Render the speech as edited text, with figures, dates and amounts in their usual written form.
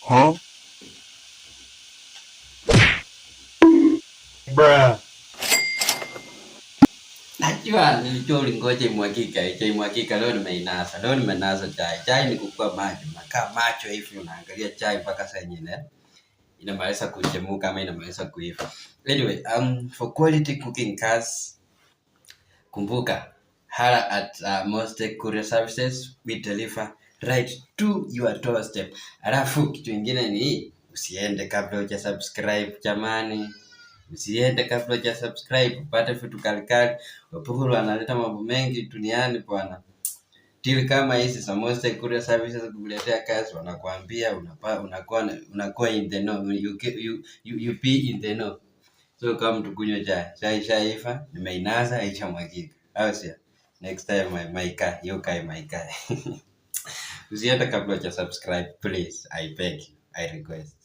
Huh? Bruh. Najua nilijua ulingoja imwagike. Leo nimeinasa. Leo nimenasa chai. Chai ni kukua maji. Unakaa macho hivi unaangalia chai mpaka saa nyingine inamaliza kuchemuka ama inamaliza kuiva. Anyway, for quality cooking class, kumbuka, hire at Mostek Courier Services, we deliver right to your doorstep. Alafu kitu ingine ni usiende kabla hujasubscribe jamani. Usiende kabla hujasubscribe upate vitu kalikali. Wapuru analeta mambo mengi duniani bwana. Deal kama hizi za Mostek Courier Services kukuletea kazi wanakuambia unakuwa in the know. You be in the know. So kama tukunywe chai. Chai shaiva, nimeinaza haishamwagika. Au sio? Next time my car, you guy my guy. Usiende kabla hujasubscribe please. I beg you. I request.